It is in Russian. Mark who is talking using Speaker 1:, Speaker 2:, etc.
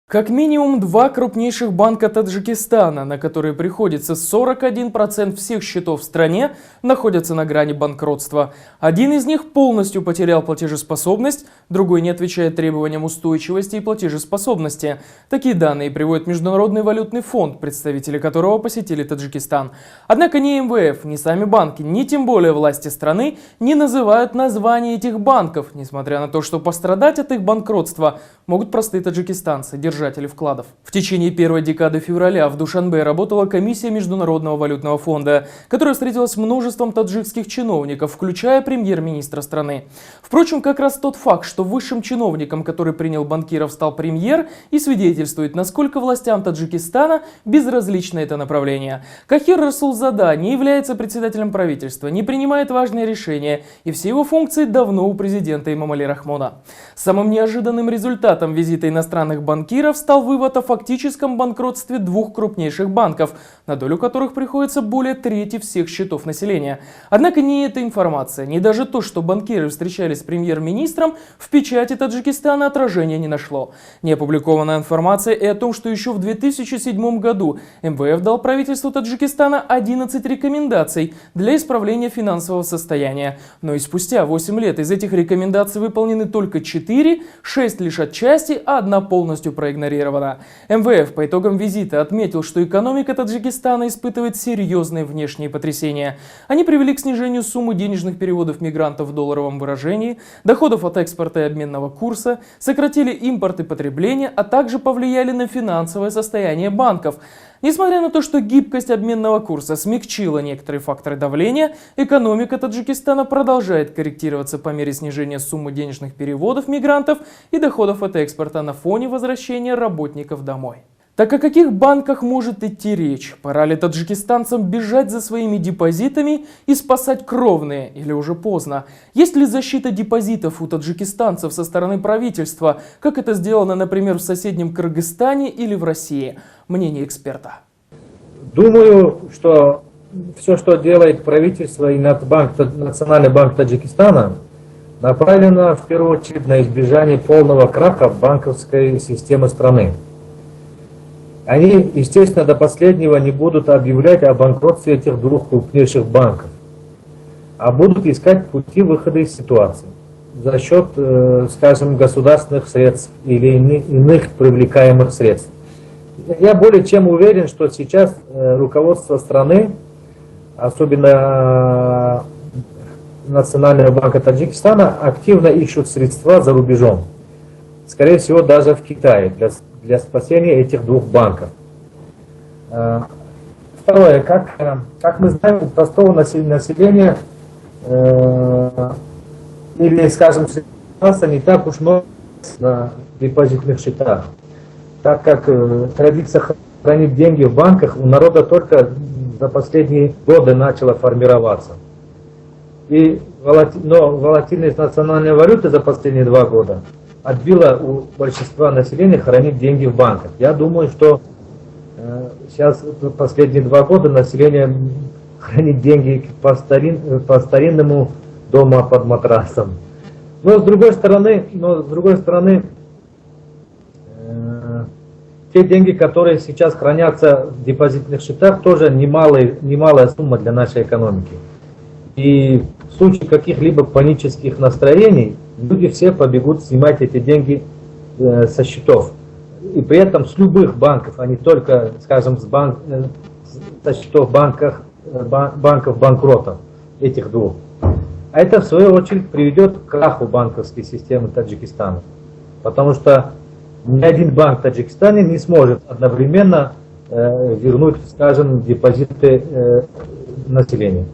Speaker 1: Как минимум два крупнейших банка Таджикистана, на которые приходится 41% всех счетов в стране, находятся на грани банкротства. Один из них полностью потерял платежеспособность, другой не отвечает требованиям устойчивости и платежеспособности. Такие данные приводит Международный валютный фонд, представители которого посетили Таджикистан. Однако ни МВФ, ни сами банки, ни тем более власти страны не называют названия этих банков, несмотря на то, что пострадать от их банкротства могут простые таджикистанцы, держатели вкладов. В течение первой декады февраля в Душанбе работала комиссия Международного валютного фонда, которая встретилась с множеством таджикских чиновников, включая премьер-министра страны. Впрочем, как раз тот факт, что высшим чиновником, который принял банкиров, стал премьер, и свидетельствует, насколько властям Таджикистана безразлично это направление. Кахир Расулзада не является председателем правительства, не принимает важные решения, и все его функции давно у президента Эмомали Рахмона. Самым неожиданным результатом визита иностранных банкиров стал вывод о фактическом банкротстве двух крупнейших банков, на долю которых приходится более трети всех счетов населения. Однако ни эта информация, ни даже то, что банкиры встречались с премьер-министром, в печати Таджикистана отражения не нашло. Не опубликована информация и о том, что еще в 2007 году МВФ дал правительству Таджикистана 11 рекомендаций для исправления финансового состояния. Но и спустя 8 лет из этих рекомендаций выполнены только 4, 6 лишь отчасти, а одна полностью проигнорирована. МВФ по итогам визита отметил, что экономика Таджикистана испытывает серьезные внешние потрясения. Они привели к снижению суммы денежных переводов мигрантов в долларовом выражении, доходов от экспорта и обменного курса, сократили импорт и потребление, а также повлияли на финансовое состояние банков. Несмотря на то, что гибкость обменного курса смягчила некоторые факторы давления, экономика Таджикистана продолжает корректироваться по мере снижения суммы денежных переводов мигрантов и доходов от экспорта на фоне возвращения работников домой. Так о каких банках может идти речь? Пора ли таджикистанцам бежать за своими депозитами и спасать кровные, или уже поздно? Есть ли защита депозитов у таджикистанцев со стороны правительства, как это сделано, например, в соседнем Кыргызстане или в России? Мнение эксперта.
Speaker 2: Думаю, что все, что делает правительство и Национальный банк Таджикистана, направлено в первую очередь на избежание полного краха банковской системы страны. Они, естественно, до последнего не будут объявлять о банкротстве этих двух крупнейших банков, а будут искать пути выхода из ситуации за счет, скажем, государственных средств или иных привлекаемых средств. Я более чем уверен, что сейчас руководство страны, особенно Национального банка Таджикистана, активно ищут средства за рубежом. Скорее всего, даже в Китае, для спасения этих двух банков. Второе, как мы знаем, у простого населения или, скажем, не так уж много на депозитных счетах, так как традиция хранить деньги в банках у народа только за последние годы начала формироваться. Но волатильность национальной валюты за последние 2 года отбила у большинства населения хранить деньги в банках. Я думаю, что сейчас последние 2 года население хранит деньги по старинному дома под матрасом. Но с другой стороны, те деньги, которые сейчас хранятся в депозитных счетах, тоже немалая сумма для нашей экономики. И в случае каких-либо панических настроений, люди все побегут снимать эти деньги со счетов. И при этом с любых банков, а не только, скажем, со счетов банков-банкротов, этих двух. А это, в свою очередь, приведет к краху банковской системы Таджикистана. Потому что ни один банк в Таджикистане не сможет одновременно вернуть, скажем, депозиты населения.